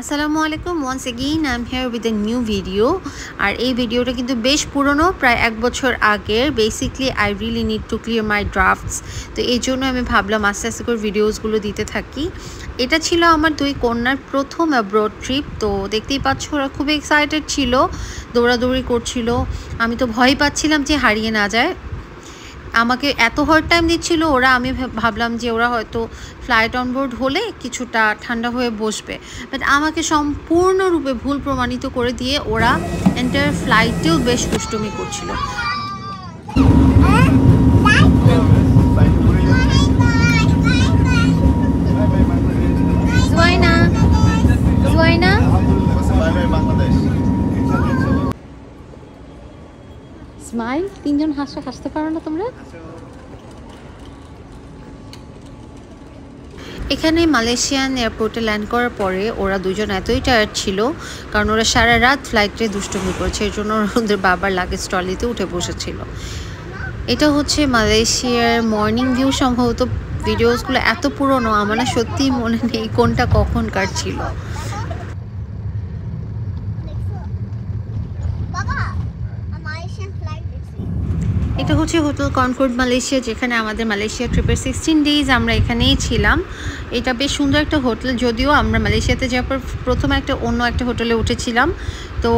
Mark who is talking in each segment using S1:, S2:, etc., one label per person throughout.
S1: আসসালামু আলাইকুম, once again I am here with a new video. আর এই ভিডিওটা কিন্তু বেশ পুরনো, প্রায় 1 বছর আগের। Basically I really need to clear my drafts, তো এই জন্য আমি ভাবলাম আস্তে আস্তে করে ভিডিওসগুলো দিতে থাকি। এটা ছিল আমার 2 কন্যার প্রথম অ্যাব্রড ট্রিপ। তো দেখতেই পাচ্ছ ওরা খুব এক্সাইটেড ছিল, দৌড়াদৌড়ি করছিল। আমি তো ভয় পাচ্ছিলাম যে হারিয়ে না যায়। আমাকে এত হট টাইম দিচ্ছিল ওরা, আমি ভাবলাম যে ওরা হয়তো ফ্লাইট অনবোর্ড হলে কিছুটা ঠান্ডা হয়ে বসবে, বাট আমাকে সম্পূর্ণরূপে ভুল প্রমাণিত করে দিয়ে ওরা এন্টায়ার ফ্লাইটেও বেশ দুষ্টুমি করছিল। স্মাইল, তিনজন হাসতে পারো না তোমরা? এখানে মালয়েশিয়ান এয়ারপোর্টে ল্যান্ড করার পরে ওরা দুজন এতই টায়ার্ড ছিল, কারণ ওরা সারা রাত ফ্লাইটে দুষ্টুমি করেছে, এর জন্য ওদের বাবার লাগেজ ট্রলিতে উঠে বসেছিল। এটা হচ্ছে মালয়েশিয়ার মর্নিং ভিউ। সম্ভবত ভিডিওসগুলো এত পুরনো আমার না সত্যিই মনে নেই কোনটা কখনকার ছিল। এটা হচ্ছে হোটেল কনকর্ড মালয়েশিয়া, যেখানে আমাদের মালয়েশিয়া ট্রিপের 16 ডেজ আমরা এখানেই ছিলাম। এটা বেশ সুন্দর একটা হোটেল, যদিও আমরা মালয়েশিয়াতে যাওয়ার পর প্রথমে অন্য একটা হোটেলে উঠেছিলাম, তো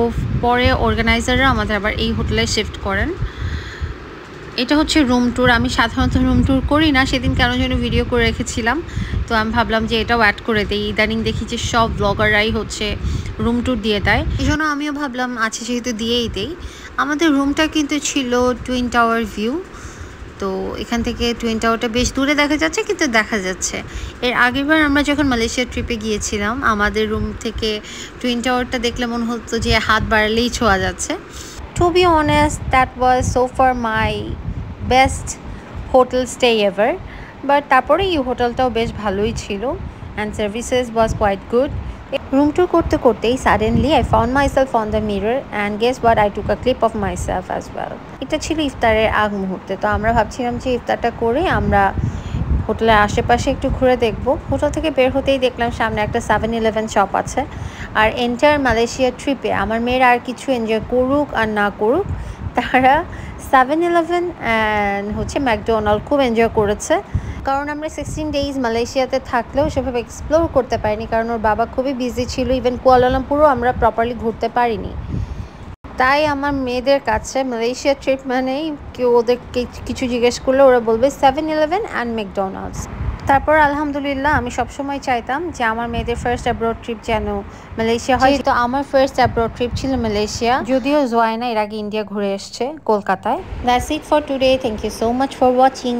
S1: পরে অর্গানাইজাররা আমাদের আবার এই হোটেলে শিফট করেন। এটা হচ্ছে রুম ট্যুর। আমি সাধারণত রুম ট্যুর করি না, সেদিন কেন যেন ভিডিও করে রেখেছিলাম, তো আমি ভাবলাম যে এটাও অ্যাড করে দিই। ইদানিং দেখি যে সব ব্লগাররাই হচ্ছে রুম ট্যুর দিয়ে দেয়, এই জন্য আমিও ভাবলাম আছে যেহেতু দিয়েই দেই। আমাদের রুমটা কিন্তু ছিল টুইন টাওয়ার ভিউ, তো এখান থেকে টুইন টাওয়ারটা বেশ দূরে দেখা যাচ্ছে, কিন্তু দেখা যাচ্ছে। এর আগেরবার আমরা যখন মালয়েশিয়া ট্রিপে গিয়েছিলাম, আমাদের রুম থেকে টুইন টাওয়ারটা দেখলে মনে হতো যে হাত বাড়ালেই ছোঁয়া যাচ্ছে। To be honest, that was so far my best hotel stay ever. But তারপরে এই হোটেলটাও বেশ ভালোই ছিল and services was quite good. Room tour করতে করতেই suddenly I found myself on the mirror and guess what, I took a clip of myself as well. এটা ছিল ইফতারের আগ মুহূর্তে, তো আমরা ভাবছিলাম যে ইফতারটা করে আমরা হোটেলের আশেপাশে একটু ঘুরে দেখব। হোটেল থেকে বের হতেই দেখলাম সামনে একটা 7-Eleven শপ আছে। আর এন্টায়ার মালয়েশিয়া ট্রিপে আমার মেয়েরা আর কিছু এনজয় করুক আর না করুক, তারা 7-Eleven অ্যান্ড হচ্ছে ম্যাকডোনাল্ড খুব এনজয় করেছে। কারণ আমরা 16 ডেজ মালয়েশিয়াতে থাকলেও সেভাবে এক্সপ্লোর করতে পারিনি, কারণ ওর বাবা খুবই বিজি ছিল। ইভেন কুয়ালালামপুরও আমরা প্রপারলি ঘুরতে পারিনি। তাই আমার মেয়েদের কাছে মালয়েশিয়া ট্রিপ মানেই কেউ ওদের কিছু জিজ্ঞেস করলে ওরা বলবে 7-Eleven অ্যান্ড ম্যাকডোনাল্ডস। তারপর আলহামদুলিল্লাহ আমি সবসময় চাইতাম যে আমার মেয়েদের ফার্স্ট অ্যাব্রড ট্রিপ যেন মালয়েশিয়া হয়। তো আমার ফার্স্ট অ্যাব্রড ট্রিপ ছিল মালয়েশিয়া, যদিও জোয়াইনা এর আগে ইন্ডিয়া ঘুরে এসছে কলকাতায়। That's it for today, thank you so much for watching.